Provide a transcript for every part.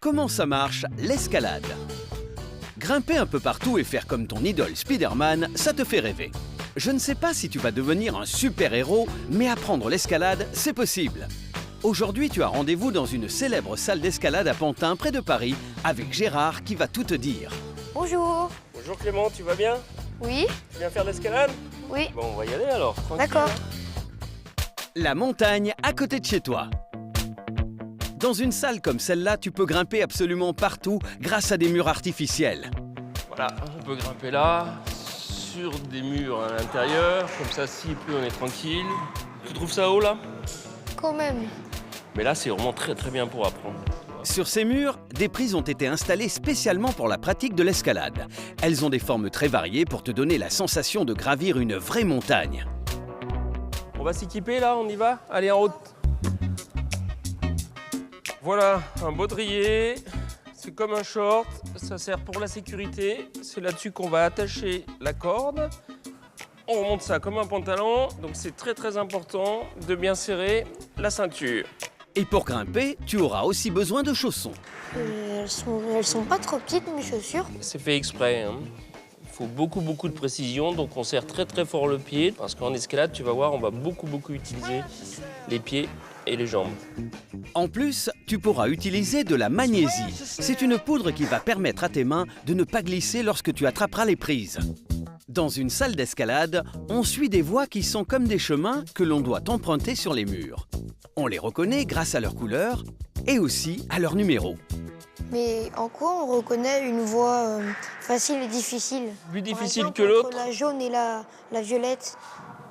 Comment ça marche, l'escalade? Grimper un peu partout et faire comme ton idole Spider-Man, ça te fait rêver. Je ne sais pas si tu vas devenir un super-héros, mais apprendre l'escalade, c'est possible. Aujourd'hui, tu as rendez-vous dans une célèbre salle d'escalade à Pantin, près de Paris, avec Gérard qui va tout te dire. Bonjour. Bonjour Clément, tu vas bien? Oui. Tu viens faire de l'escalade? Oui. Bon, on va y aller alors, tranquille. D'accord. La montagne à côté de chez toi. Dans une salle comme celle-là, tu peux grimper absolument partout grâce à des murs artificiels. Voilà, on peut grimper là, sur des murs à l'intérieur, comme ça s'il pleut on est tranquille. Tu trouves ça haut là? Quand même. Mais là c'est vraiment très bien pour apprendre. Sur ces murs, des prises ont été installées spécialement pour la pratique de l'escalade. Elles ont des formes très variées pour te donner la sensation de gravir une vraie montagne. On va s'équiper là, on y va? Allez en route. Voilà, un baudrier, c'est comme un short, ça sert pour la sécurité. C'est là-dessus qu'on va attacher la corde. On remonte ça comme un pantalon, donc c'est très important de bien serrer la ceinture. Et pour grimper, tu auras aussi besoin de chaussons. Elles sont pas trop petites, mes chaussures. C'est fait exprès, hein. Il faut beaucoup de précision, donc on serre très fort le pied, parce qu'en escalade, tu vas voir, on va beaucoup utiliser les pieds et les jambes. En plus, tu pourras utiliser de la magnésie. C'est une poudre qui va permettre à tes mains de ne pas glisser lorsque tu attraperas les prises. Dans une salle d'escalade, on suit des voies qui sont comme des chemins que l'on doit emprunter sur les murs. On les reconnaît grâce à leur couleur et aussi à leur numéro. Mais en quoi on reconnaît une voie facile et difficile? Plus difficile Par exemple, que l'autre. entre la jaune et la violette.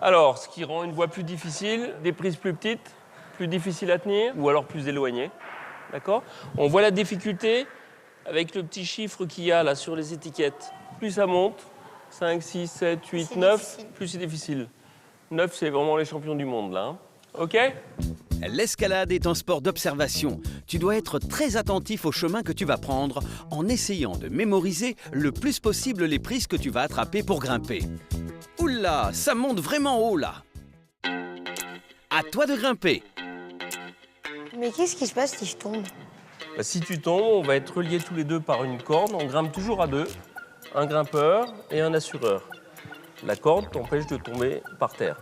Alors, ce qui rend une voie plus difficile, des prises plus petites, plus difficiles à tenir, ou alors plus éloignées. D'accord? On voit la difficulté avec le petit chiffre qu'il y a là sur les étiquettes. Plus ça monte, 5, 6, 7, 8, C'est 9, difficile. plus c'est difficile. 9, c'est vraiment les champions du monde, là. Hein. OK? L'escalade est un sport d'observation. Tu dois être très attentif au chemin que tu vas prendre en essayant de mémoriser le plus possible les prises que tu vas attraper pour grimper. Oula, ça monte vraiment haut là. À toi de grimper. Mais qu'est-ce qui se passe si je tombe? Bah, si tu tombes, on va être reliés tous les deux par une corde. On grimpe toujours à deux. Un grimpeur et un assureur. La corde t'empêche de tomber par terre.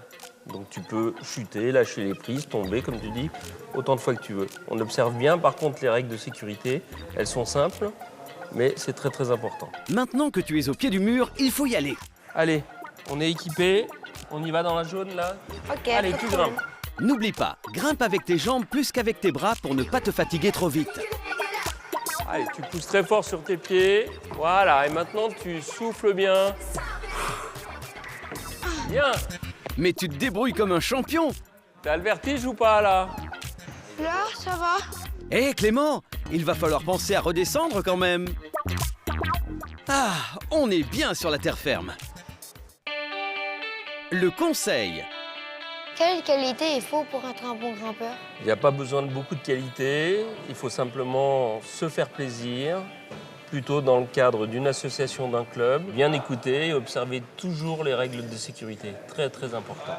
Donc tu peux chuter, lâcher les prises, tomber, comme tu dis, autant de fois que tu veux. On observe bien, par contre, les règles de sécurité. Elles sont simples, mais c'est très important. Maintenant que tu es au pied du mur, il faut y aller. Allez, on est équipés. On y va dans la jaune, là? Ok. Allez, pas de tu problème. grimpes. N'oublie pas, grimpe avec tes jambes plus qu'avec tes bras pour ne pas te fatiguer trop vite. Allez, tu pousses très fort sur tes pieds. Voilà, et maintenant, tu souffles bien. Bien. Mais tu te débrouilles comme un champion. T'as le vertige ou pas, là? Là, ça va. Hé Clément, il va falloir penser à redescendre quand même. Ah, on est bien sur la terre ferme. Le conseil. Quelle qualité il faut pour être un bon grimpeur? Il n'y a pas besoin de beaucoup de qualité, il faut simplement se faire plaisir, plutôt dans le cadre d'une association, d'un club, bien écouter et observer toujours les règles de sécurité, très important.